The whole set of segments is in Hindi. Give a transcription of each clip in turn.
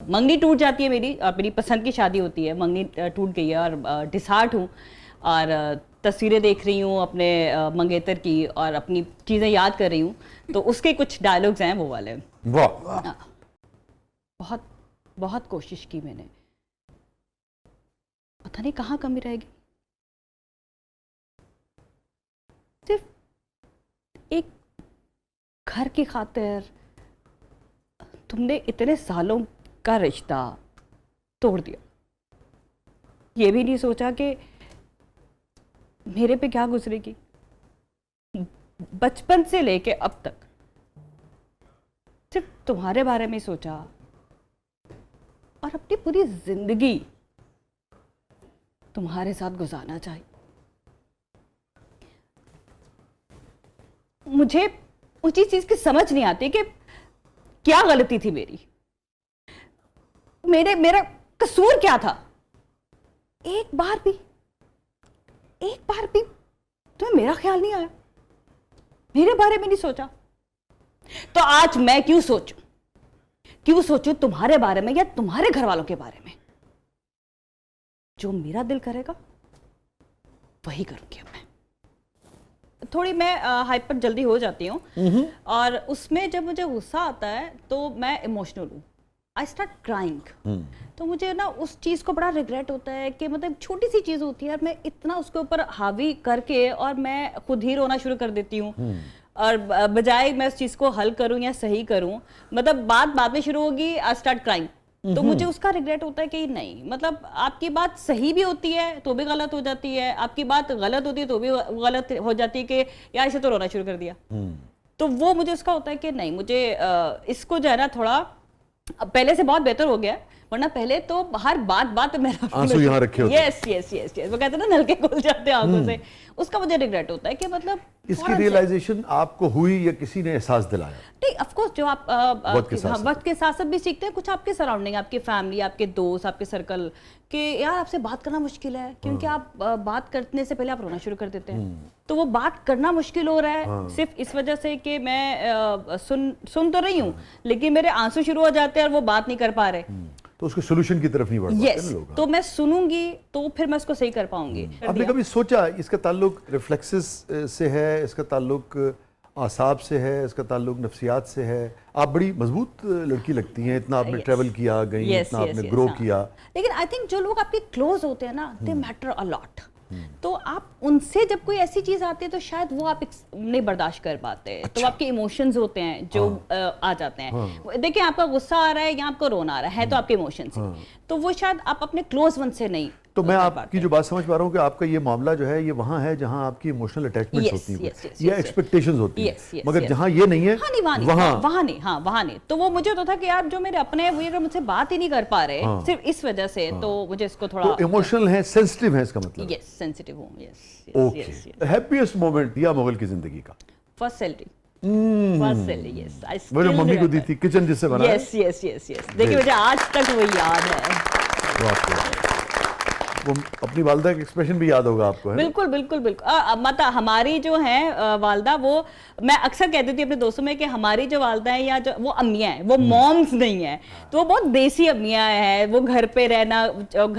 मंगनी टूट जाती है मेरी, मेरी पसंद की शादी होती है, मंगनी टूट गई है और डिसहार्ट हूँ और तस्वीरें देख रही हूँ अपने मंगेतर की और अपनी चीज़ें याद कर रही हूँ, तो उसके कुछ डायलॉग्स हैं वो वाले। वाह, बहुत बहुत कोशिश की मैंने, पता नहीं कहाँ कमी रहेगी। सिर्फ एक घर की खातिर तुमने इतने सालों का रिश्ता तोड़ दिया। ये भी नहीं सोचा कि मेरे पे क्या गुजरेगी। बचपन से लेके अब तक सिर्फ तुम्हारे बारे में सोचा और अपनी पूरी जिंदगी तुम्हारे साथ गुजारना चाहिए। मुझे उसी चीज की समझ नहीं आती कि क्या गलती थी मेरी, मेरा कसूर क्या था। एक बार भी तुम्हें मेरा ख्याल नहीं आया, मेरे बारे में नहीं सोचा। तो आज मैं क्यों सोचूं तुम्हारे बारे में या तुम्हारे घर वालों के बारे में। जो मेरा दिल करेगा वही करूंगी। अब मैं थोड़ी हाइपर जल्दी हो जाती हूँ और उसमें जब मुझे गुस्सा आता है तो मैं इमोशनल हूँ, आई स्टार्ट क्राइंग। तो मुझे ना उस चीज़ को बड़ा रिग्रेट होता है कि मतलब छोटी सी चीज़ होती है और मैं इतना उसके ऊपर हावी करके और मैं खुद ही रोना शुरू कर देती हूँ। और बजाय मैं उस चीज़ को हल करूँ या सही करूँ, मतलब बात बाद में शुरू होगी, आई स्टार्ट क्राइंग। तो मुझे उसका रिग्रेट होता है कि नहीं, मतलब आपकी बात सही भी होती है तो भी गलत हो जाती है, आपकी बात गलत होती है तो भी गलत हो जाती है कि यार इसे तो रोना शुरू कर दिया। तो वो मुझे उसका होता है कि नहीं, मुझे इसको जो है ना थोड़ा पहले से बहुत बेहतर हो गया है, वरना पहले तो हर बात मेरा आंसू यहाँ रखे होते। यस वो कहते हैं ना नलके खुल जाते हैं आंखों से। उसका मुझे रिग्रेट होता है कि मतलब इसकी रियलाइजेशन आपको हुई या किसी ने एहसास दिलाया? नहीं, ऑफ कोर्स जो आप वक्त के साथ साथ भी सीखते हैं, कुछ आपके सराउंडिंग, आपकी फैमिली, आपके दोस्त, आपके सर्कल कि यार आपसे बात करना मुश्किल है क्योंकि आप बात करने से पहले आप रोना शुरू कर देते हैं। तो वो बात करना मुश्किल हो रहा है सिर्फ इस वजह से कि मैं सुन तो रही हूँ लेकिन मेरे आंसू शुरू हो जाते हैं और वो बात नहीं कर पा रहे। तो उसके सोल्यूशन की तरफ नहीं बढ़ पाते ना लोग। तो मैं सुनूंगी तो फिर मैं उसको सही कर पाऊंगी। आपने कभी सोचा इसका ताल्लुक रिफ्लेक्सेस से है, इसका ताल्लुक आसाब से है, इसका ताल्लुक नफ्सियात से है? आप बड़ी मजबूत लड़की लगती हैं, इतना आपने ट्रैवल किया, गई, इतना आपने ग्रो किया। लेकिन आई थिंक जो लोग आपके क्लोज होते हैं ना, दे मैटर अ लॉट। तो आप उनसे जब कोई ऐसी चीज आती है तो शायद वो आप नहीं बर्दाश्त कर पाते। तो आपके इमोशंस होते हैं जो आ जाते हैं। देखिए आपका गुस्सा आ रहा है या आपको रोना आ रहा है तो आपके इमोशंस हैं, तो वो शायद आप अपने क्लोज वन से नहीं। तो मैं आपकी जो बात समझ पा रहा हूँ कि आपका ये मामला जो है ये वहाँ है जहाँ आपकी इमोशनल अटैचमेंट्स होती हैं या एक्सपेक्टेशंस होती हैं, मगर जहाँ ये नहीं है वहाँ नहीं। तो वो मुझे तो था कि यार जो मेरे अपने हैं वो अगर मुझसे बात ही नहीं कर पा रहे सिर्फ इस वजह से, तो मुझे इसको थोड़ा इमोशनल है, सेंसिटिव है, इसका मतलब। यस, सेंसिटिव हूँ। यस। ओके, हैप्पीएस्ट मोमेंट या मुगल की जिंदगी का? First salary. वो जो मम्मी को दी थी, किचन जिससे बना। यस। देखिए मुझे आज तक वो याद है। वो अपनी वालदा का एक्सप्रेशन भी याद होगा आपको, है? बिल्कुल। मतलब हमारी जो है वालदा, वो मैं अक्सर कहती थी अपने दोस्तों में कि हमारी जो वालदा है या जो वो अम्मियाँ हैं वो मॉम्स नहीं है, तो वो बहुत देसी अम्मियाँ हैं, वो घर पे रहना,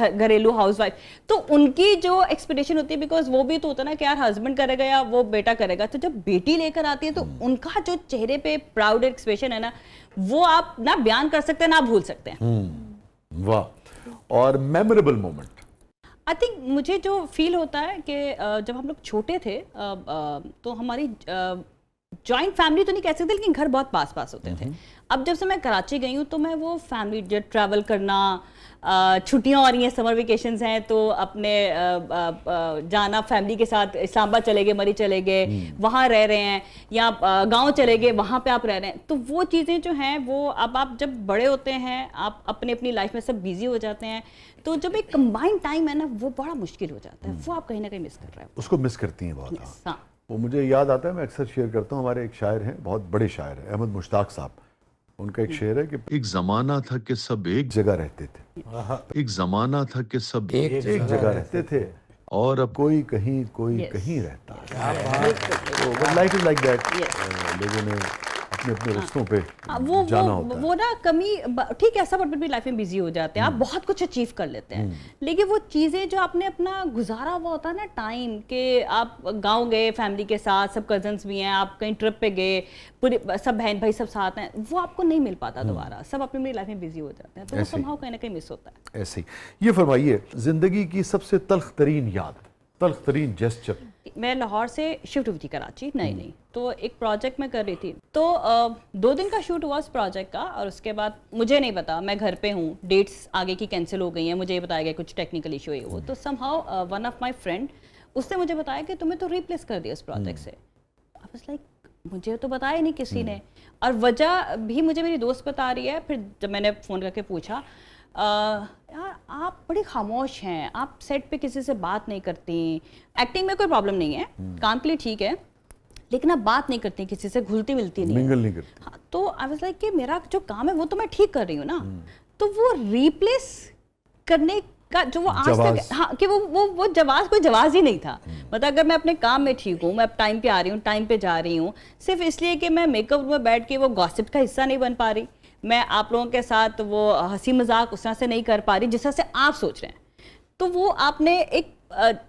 घरेलू हाउसवाइफ। तो उनकी जो एक्सपेक्टेशन होती है, बिकॉज वो भी तो होता है ना कि यार हस्बैंड करेगा या वो बेटा करेगा, तो जब बेटी लेकर आती है तो उनका जो चेहरे पे प्राउड एक्सप्रेशन है ना, वो आप ना बयान कर सकते हैं ना भूल सकते हैं। वाह। और मेमोरेबल मोमेंट? आई थिंक मुझे जो फील होता है कि जब हम लोग छोटे थे तो हमारी जॉइंट फैमिली तो नहीं कह सकते लेकिन घर बहुत पास होते थे। अब जब से मैं कराची गई हूँ तो मैं वो फैमिली जो ट्रैवल करना, छुट्टियाँ हो रही हैं, समर वेकेशंस हैं, तो अपने जाना फैमिली के साथ, इस्लामाबाद चले गए, मरी चले गए, वहाँ रह रहे हैं, या गांव चले गए वहाँ पे आप रह रहे हैं। तो वो चीज़ें जो हैं वो अब आप जब बड़े होते हैं, आप अपनी लाइफ में सब बिजी हो जाते हैं, तो जब एक कंबाइंड टाइम है ना वो बड़ा मुश्किल हो जाता है। वो आप कहीं ना कहीं मिस कर रहे हैं। उसको मिस करती हैं बहुत। हाँ। वो मुझे याद आता है, मैं अक्सर शेयर करता हूँ, हमारे एक शायर हैं, बहुत बड़े शायर हैं, अहमद मुश्ताक साहब। उनका एक शेर है कि एक जमाना था कि सब एक जगह रहते थे, एक जमाने था कि सब एक जगह रहते थे, और अब कोई कहीं रहता है। तो लाइफ इज लाइक दैट। लोगों ने अपने अपने रिश्तों पे वो जाना होता है। वो ना कमी, ठीक है, सब अपनी लाइफ में बिजी हो जाते हैं, आप बहुत कुछ अचीव कर लेते हैं, लेकिन वो चीज़ें जो आपने अपना गुजारा हुआ होता है ना टाइम, के आप गांव गए फैमिली के साथ, सब कजन्स भी हैं, आप कहीं ट्रिप पे गए, पूरे सब बहन भाई सब साथ हैं, वो आपको नहीं मिल पाता दोबारा, सब अपनी अपनी लाइफ में बिजी हो जाते हैं, तो वो समहाउ कहीं ना कहीं मिस होता है। ऐसे ही ये फरमाइए, जिंदगी की सबसे तल्ख तरीन याद, तल्ख तरीन जेस्चर। मैं लाहौर से शिफ्ट हुई थी कराची, नहीं तो एक प्रोजेक्ट मैं कर रही थी, तो 2 दिन का शूट हुआ उस प्रोजेक्ट का, और उसके बाद मुझे नहीं पता, मैं घर पे हूँ, डेट्स आगे की कैंसिल हो गई हैं, मुझे ये बताया गया कुछ टेक्निकल इशू है वो, तो somehow one of my friend, उसने मुझे बताया कि तुम्हें तो रिप्लेस कर दिया उस प्रोजेक्ट से। आई वाज लाइक, मुझे तो बताया नहीं किसी ने, और वजह भी मुझे मेरी दोस्त बता रही है। फिर जब मैंने फ़ोन करके पूछा, यार आप बड़ी खामोश हैं, आप सेट पे किसी से बात नहीं करती, एक्टिंग में कोई प्रॉब्लम नहीं है, काम के लिए ठीक है, लेकिन आप बात नहीं करती किसी से, घुलती मिलती नहीं मिंगल नहीं करती। हाँ, तो आई वाज लाइक कि मेरा जो काम है वो तो मैं ठीक कर रही हूँ ना, तो वो रिप्लेस करने का जो वो आज तक, हाँ, कि वो जवाब कोई जवाब ही नहीं था। मतलब अगर मैं अपने काम में ठीक हूँ, मैं अब टाइम पे आ रही हूँ, टाइम पे जा रही हूँ, सिर्फ इसलिए कि मैं मेकअप रूम में बैठ के वो गॉसिप का हिस्सा नहीं बन पा रही, मैं आप लोगों के साथ वो हंसी मजाक उस तरह से नहीं कर पा रही जिस तरह से आप सोच रहे हैं, तो वो आपने एक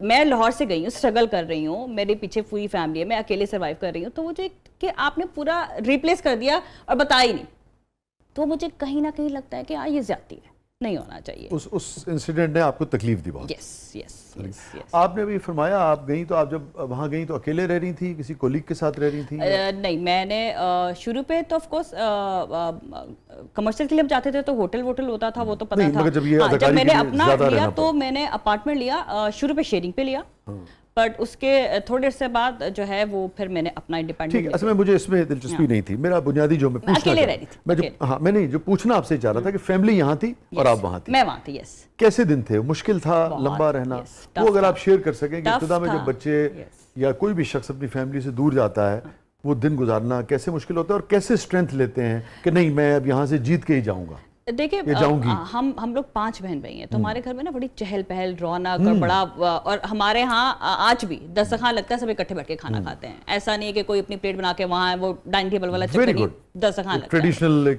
मैं लाहौर से गई हूँ, स्ट्रगल कर रही हूँ, मेरे पीछे पूरी फैमिली है, मैं अकेले सर्वाइव कर रही हूँ, तो वो जो कि आपने पूरा रिप्लेस कर दिया और बताया ही नहीं, तो मुझे कहीं ना कहीं लगता है कि ये ज्यादती है, नहीं होना चाहिए। उस इंसिडेंट ने आपको तकलीफ दी बहुत। Yes yes. आपने भी फरमाया आप गई, तो आप जब वहाँ गई तो अकेले रह रही थी, किसी कोलीग के साथ रह रही थी? नहीं, मैंने शुरू पे तो ऑफ कोर्स कमर्शियल के लिए जाते थे तो होटल होता था, वो तो पता था। मगर जब ये जब मैंने अपना लिया तो मैंने अपार्टमेंट लिया, शुरू पे शेयरिंग पे लिया, बट उसके थोड़ी देर से बाद जो है वो फिर मैंने अपना इंडिपेंडेंट। ठीक, असल में मुझे इसमें दिलचस्पी नहीं थी, मेरा बुनियादी जो मैं पूछना अकेले रह रही थी, मैं जो हाँ मैं नहीं जो पूछना आपसे चाह रहा था कि फैमिली यहाँ थी और आप वहाँ थी, मैं वहाँ थी। यस। कैसे दिन थे? मुश्किल था लंबा रहना? वो अगर आप शेयर कर सकें कि इब्तिदा में जब बच्चे या कोई भी शख्स अपनी फैमिली से दूर जाता है, वो दिन गुजारना कैसे मुश्किल होता है और कैसे स्ट्रेंथ लेते हैं कि नहीं मैं अब यहाँ से जीत के ही जाऊंगा? देखिए, हम लोग 5 बहन भाई हैं, तो हमारे घर में ना बड़ी चहल पहल, रौनक और बड़ा, और हमारे यहाँ आज भी दस्तरखान लगता है, सब इकट्ठे बैठ के खाना खाते हैं, ऐसा नहीं है कि कोई अपनी प्लेट बना के वहाँ वो डाइनिंग टेबल वाला चक्कर नहीं, दस्तरखान लगता है ट्रेडिशनल।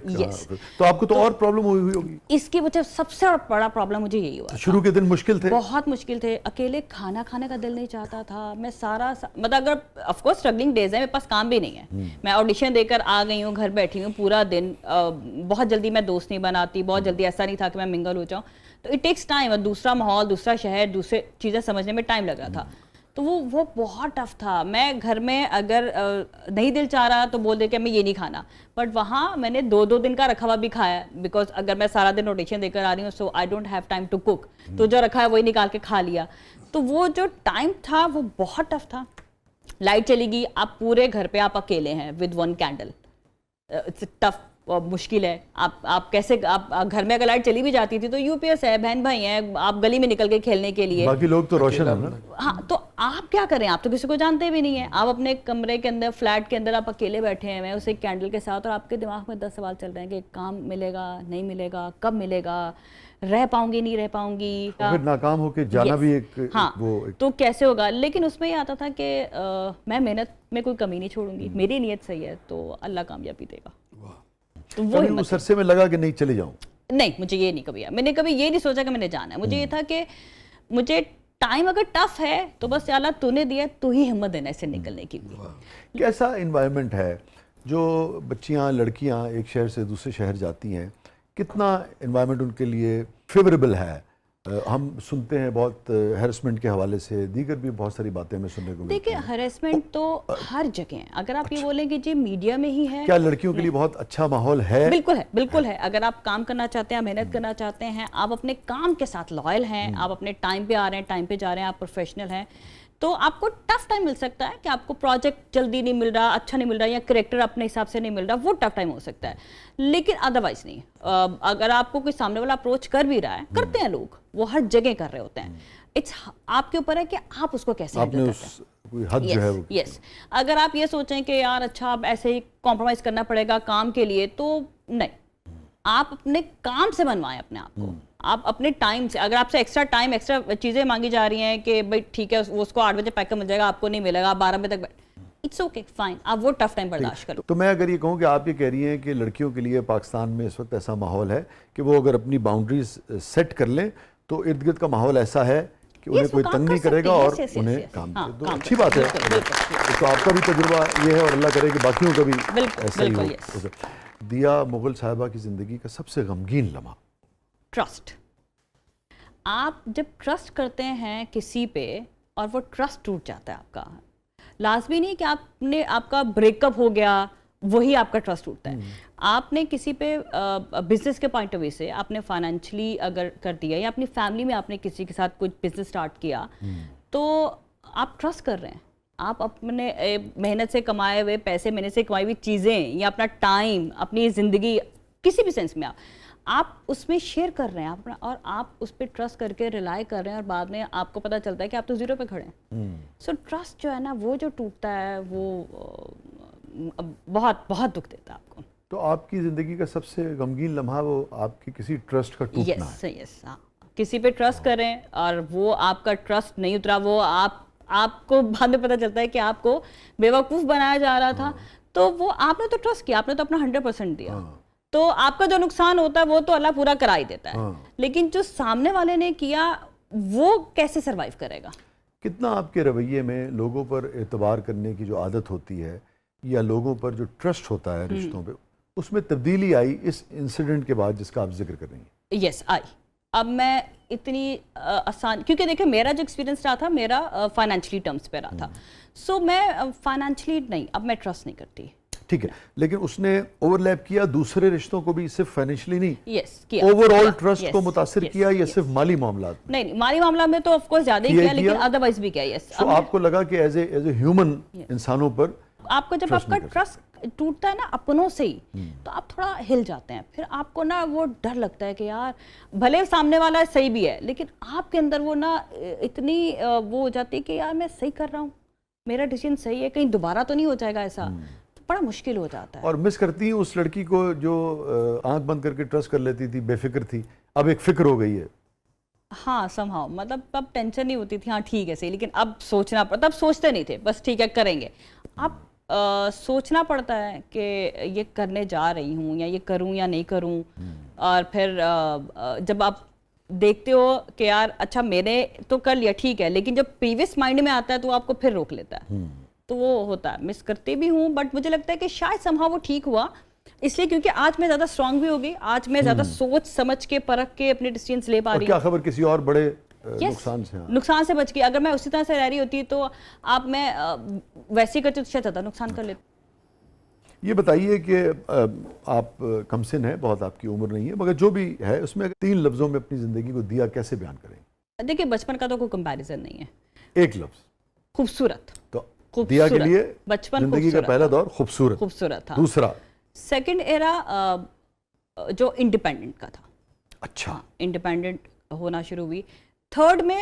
तो आपको तो और प्रॉब्लम हुई होगी इसकी वजह। सबसे बड़ा प्रॉब्लम मुझे यही हुआ, शुरू के दिन मुश्किल थे, बहुत मुश्किल थे, अकेले खाना खाने का दिल नहीं चाहता था, मैं सारा मतलब अगर ऑफ कोर्स स्ट्रगलिंग डेज है, मेरे पास काम भी नहीं है, मैं ऑडिशन देकर आ गई हूँ, घर बैठी हूँ पूरा दिन, बहुत जल्दी मैं दोस्त नहीं बनाती, बहुत जल्दी ऐसा नहीं था कि मैं मिंगल हो जाऊँ, तो इट टेक्स टाइम, और दूसरा माहौल, दूसरा शहर, दूसरे चीज़ें समझने में टाइम लग रहा था, तो वो बहुत टफ था। मैं घर में अगर नहीं दिल चाह रहा तो बोल दे कि मैं ये नहीं खाना, बट वहाँ मैंने 2-2 दिन का रखा हुआ भी खाया, बिकॉज अगर मैं सारा दिन ऑडिशन देकर आ रही हूँ, so I don't have time to cook, तो जो रखा है वही निकाल के खा लिया, तो वो जो टाइम था वो बहुत टफ था। लाइट चली गई, आप पूरे घर पे आप अकेले हैं विद 1 कैंडल, इट्स टफ, मुश्किल है। आप कैसे, आप घर में अगर लाइट चली भी जाती थी तो यूपीएस है, बहन भाई हैं, आप गली में निकल के खेलने के लिए, बाकी लोग तो रोशन है ना। हाँ, तो आप क्या करें, आप तो किसी को जानते भी नहीं है, आप अपने कमरे के अंदर, फ्लैट के अंदर आप अकेले बैठे हैं, मैं उसे कैंडल के साथ, और आपके दिमाग में 10 सवाल चल रहे हैं कि काम मिलेगा नहीं मिलेगा, कब मिलेगा, रह पाऊंगी नहीं रह पाऊंगी, फिर नाकाम होके जाना भी एक, हाँ, तो कैसे होगा। लेकिन उसमें ये आता था कि मैं मेहनत में कोई कमी नहीं छोड़ूंगी, मेरी नीयत सही है तो अल्लाह कामयाबी देगा। तो वो उस अरसे में लगा कि नहीं चले जाऊं? नहीं, मुझे ये नहीं कभी, मैंने कभी ये नहीं सोचा कि मैंने जाना है, मुझे ये था कि मुझे टाइम अगर टफ है तो बस या अल्लाह तूने दिया, तू ही हिम्मत देना इससे निकलने की। कैसा इन्वायरमेंट है जो बच्चियां, लड़कियां एक शहर से दूसरे शहर जाती हैं, कितना इन्वायरमेंट उनके लिए फेवरेबल है? हम सुनते हैं बहुत हैरेसमेंट के हवाले से, दीगर भी बहुत सारी बातें हमें सुनने को मिलती हैं। देखिए, हैरेसमेंट तो हर जगह है, अगर आप ये बोलें कि जी मीडिया में ही है, क्या लड़कियों के लिए बहुत अच्छा माहौल है? बिल्कुल है, बिल्कुल है। अगर आप काम करना चाहते हैं, मेहनत करना चाहते हैं, आप अपने काम के साथ लॉयल हैं, आप अपने टाइम पे आ रहे हैं, टाइम पे जा रहे हैं, आप प्रोफेशनल हैं, तो आपको टफ टाइम मिल सकता है कि आपको प्रोजेक्ट जल्दी नहीं मिल रहा, अच्छा नहीं मिल रहा, या करेक्टर अपने हिसाब से नहीं मिल रहा, वो टफ टाइम हो सकता है, लेकिन अदरवाइज नहीं। अगर आपको कोई सामने वाला अप्रोच कर भी रहा है, करते हैं लोग, वो हर जगह कर रहे होते हैं, इट्स आपके ऊपर है कि आप उसको कैसे हैंडल करते हैं। कोई हद जो है वो, यस, अगर आप ये सोचें कि यार अच्छा अब ऐसे ही कॉम्प्रोमाइज करना पड़ेगा काम के लिए, तो नहीं, आप अपने काम से बनवाएं अपने आप को, आप अपने टाइम से। अगर आपसे एक्स्ट्रा टाइम, एक्स्ट्रा चीज़ें मांगी जा रही हैं कि भाई ठीक है वो उसको 8 बजे पैकअप मिल जाएगा, आपको नहीं मिलेगा, आप 12 बजे तक, इट्स ओके फाइन, आप वो टफ टाइम बर्दाश्त करो। तो मैं अगर ये कहूँ कि आप ये कह रही हैं कि लड़कियों के लिए पाकिस्तान में इस वक्त ऐसा माहौल है कि वो अगर अपनी बाउंड्रीज सेट कर लें तो इर्द गिर्द का माहौल ऐसा है कि उन्हें कोई तंग नहीं करेगा और उन्हें काम हाँ, तो अच्छी बात है। तो आपका भी तजुर्बा ये है और अल्लाह करे कि बाकियों का भी ऐसा ही हो। दिया मुगल साहिबा की ज़िंदगी का सबसे गमगीन लम्हा? ट्रस्ट। आप जब ट्रस्ट करते हैं किसी पे और वो ट्रस्ट टूट जाता है आपका, लाजमी नहीं कि आपका ब्रेकअप हो गया वही आपका ट्रस्ट टूटता है। आपने किसी पे बिजनेस के पॉइंट ऑफ व्यू से आपने फाइनेंशियली अगर कर दिया या अपनी फैमिली में आपने किसी के साथ कुछ बिजनेस स्टार्ट किया तो आप ट्रस्ट कर रहे हैं। आप अपने मेहनत से कमाए हुए पैसे, मेहनत से कमाई हुई चीज़ें या अपना टाइम, अपनी ज़िंदगी किसी भी सेंस में आप उसमें शेयर कर रहे हैं अपना, और आप उस पर ट्रस्ट करके रिलाई कर रहे हैं और बाद में आपको पता चलता है कि आप तो जीरो पे खड़े हैं। सो ट्रस्ट जो है ना वो जो टूटता है वो बहुत बहुत दुख देता है आपको। तो आपकी ज़िंदगी का सबसे गमगीन लम्हा वो आपकी किसी ट्रस्ट का टूटना है? यस, हाँ। किसी पे ट्रस्ट करें और वो आपका ट्रस्ट नहीं उतरा, वो आपको बाद में पता चलता है कि आपको बेवकूफ़ बनाया जा रहा था, तो वो आपने तो ट्रस्ट किया, आपने तो अपना 100% दिया, तो आपका जो नुकसान होता है वो तो अल्लाह पूरा करा ही देता है। लेकिन जो सामने वाले ने किया वो कैसे सरवाइव करेगा? कितना आपके रवैये में लोगों पर एतबार करने की जो आदत होती है या लोगों पर जो ट्रस्ट होता है रिश्तों पे, उसमें तब्दीली आई इस इंसिडेंट के बाद जिसका आप जिक्र कर रही हैं? यस, आई। अब मैं इतनी आसान, क्योंकि देखिए मेरा जो एक्सपीरियंस रहा था मेरा फाइनेंशियली टर्म्स पे रहा था, सो मैं फाइनेंशियली नहीं, अब मैं ट्रस्ट नहीं करती। ठीक है, लेकिन उसने ओवरलैप किया दूसरे रिश्तों को भी, सिर्फ फाइनेंशियली नहीं? यस, किया। ओवरऑल ट्रस्ट को मुतासिर किया या सिर्फ माली मामला? नहीं, माली मामला में तो ऑफ कोर्स ज्यादा ही किया, लेकिन अदरवाइज भी किया। यस। तो आपको लगा कि एज ए ह्यूमन इंसानों पर आपको जब आपका ट्रस्ट टूटता है ना अपनों से ही, तो आप थोड़ा हिल जाते हैं, फिर आपको ना वो डर लगता है कि यार भले सामने वाला सही भी है लेकिन आपके अंदर वो ना इतनी वो हो जाती है कि यार मैं सही कर रहा हूँ, मेरा डिसीजन सही है, कहीं दोबारा तो नहीं हो जाएगा ऐसा, तो बड़ा मुश्किल हो जाता है। और मिस करती हूँ उस लड़की को जो आंख बंद करके ट्रस्ट कर लेती थी, बेफिक्र थी, अब एक फिक्र हो गई है। हाँ, समहाउ, मतलब तब टेंशन नहीं होती थी, हाँ ठीक है सही, लेकिन अब सोचना पड़ता, तब सोचते नहीं थे, बस ठीक है करेंगे। अब सोचना पड़ता है कि ये करने जा रही हूँ या ये करूँ या नहीं करूँ, और फिर जब आप देखते हो कि यार अच्छा मैंने तो कर लिया ठीक है, लेकिन जब प्रीवियस माइंड में आता है तो आपको फिर रोक लेता है, तो वो होता है। मिस करती भी हूँ, बट मुझे लगता है कि शायद समहाउ वो ठीक हुआ, इसलिए क्योंकि आज मैं ज़्यादा स्ट्रांग भी हो गई, आज मैं ज़्यादा सोच समझ के परख के अपने डिसीजंस ले पा रही हूँ। क्या खबर किसी और बड़े नुकसान से बच गई। अगर मैं उसी तरह से रह रही होती तो आप मैं वैसे ही करती तो शायद ज़्यादा नुकसान कर लेती। ये बताइए कि आप कमसिन है, बहुत आपकी उम्र नहीं है, मगर जो भी है उसमें 3 लफ्ज़ों में अपनी ज़िंदगी को दिया कैसे बयान करेंगे? देखिए बचपन का तो कोई कंपैरिजन नहीं है। एक लफ्ज़? खूबसूरत। तो दिया के लिए बचपन जिंदगी का पहला दौर खूबसूरत था। दूसरा सेकंड एरा जो इंडिपेंडेंट का था। अच्छा, इंडिपेंडेंट होना शुरू हुई। थर्ड में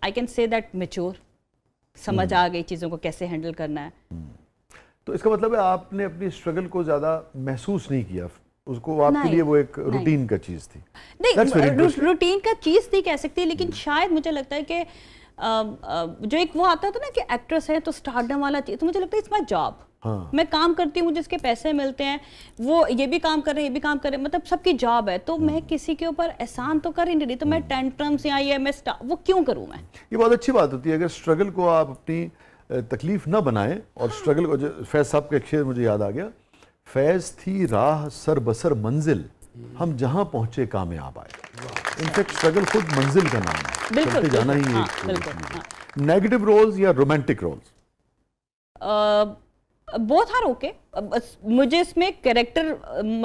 I can say that mature, समझ आ गई चीज़ों को कैसे हैंडल करना है। तो इसका मतलब है आपने अपनी स्ट्रगल को ज़्यादा महसूस नहीं किया, उसको आपके लिए वो एक रूटीन का चीज़ थी? नहीं, रूटीन का चीज़ नहीं कह सकती, लेकिन शायद मुझे लगता है कि जो एक वो आता था ना कि एक्ट्रेस है तो स्टारडम वाला चीज़, तो मुझे लगता है इट्स माय जॉब। हाँ। मैं काम करती हूँ, मुझे इसके पैसे मिलते हैं, वो ये भी काम कर रहे हैं, ये भी काम कर रहे हैं, मतलब सबकी जॉब है, तो मैं किसी के ऊपर एहसान तो कर ही नहीं रही, तो मैं टेंट्रम्स या ये मैं वो क्यों करूँ मैं? ये बहुत अच्छी बात होती है अगर स्ट्रगल को आप अपनी तकलीफ ना बनाएं, और स्ट्रगल को, फैज़ साहब का एक शेर मुझे याद आ गया, फैज़ थी राह सर बसर मंजिल, हम जहाँ पहुँचे कामयाब आए। इनफैक्ट स्ट्रगल खुद मंजिल का नाम है, बिल्कुल जाना ही है। नेगेटिव रोल्स या romantic roles? Both are okay. मुझे इसमें कैरेक्टर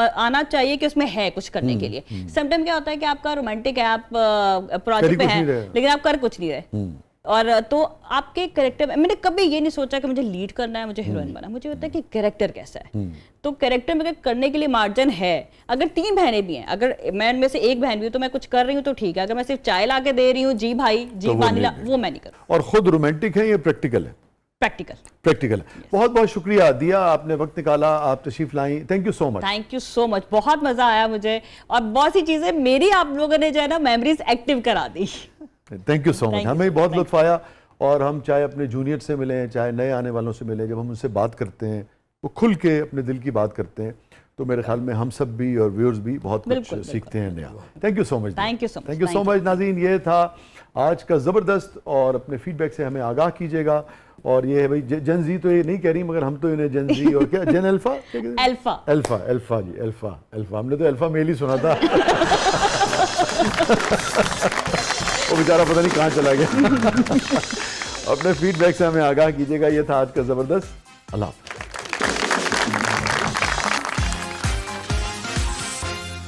आना चाहिए कि उसमें है कुछ करने के लिए। समटाइम क्या होता है कि आपका रोमांटिक है, आप प्रोजेक्ट पे हैं लेकिन आप कर कुछ नहीं रहे, और तो आपके कैरेक्टर, मैंने कभी ये नहीं सोचा कि मुझे लीड करना है, मुझे हीरोइन बनना है, मुझे होता है कि कैरेक्टर कैसा है। तो कैरेक्टर में करने के लिए मार्जिन है। अगर 3 बहनें भी हैं, अगर मैं उनमें से एक बहन भी हूँ तो मैं कुछ कर रही हूँ तो ठीक है, अगर मैं सिर्फ चाय ला के दे रही हूँ जी भाई जी पानी ला, वो मैं नहीं करूँ। और खुद रोमांटिक है या प्रैक्टिकल है? प्रैक्टिकल। बहुत बहुत शुक्रिया दिया, आपने वक्त निकाला, आप तशरीफ लाई, thank you so much. Thank you so much, बहुत मजा आया मुझे, और बहुत सी चीजें मेरी आप लोगों ने जो है ना मेमोरीज एक्टिव करा दी। थैंक यू सो मच, हमें बहुत लुत्फ आया। और हम चाहे अपने जूनियर से मिलें, चाहे नए आने वालों से मिलें, जब हम उनसे बात करते हैं, वो खुल के अपने दिल की बात करते हैं, तो मेरे ख्याल में हम सब भी और व्यूअर्स भी बहुत कुछ सीखते हैं नया। Thank you so much. Thank you so much. Thank you so much नाज़रीन, ये था आज का ज़बरदस्त, और अपने फीडबैक से हमें आगाह कीजिएगा। और ये है भाई जन जी तो ये नहीं कह रही, मगर हम तो इन्हें जन जी और क्या जन अल्फा अल्फा अल्फा अल्फा जी अल्फा अल्फा, हमने तो अल्फा मेल ही सुना था। वो बेचारा पता नहीं कहाँ चला गया। अपने फीडबैक से हमें आगाह कीजिएगा। ये था आज का ज़बरदस्त। अल्लाह हाफ़िज़।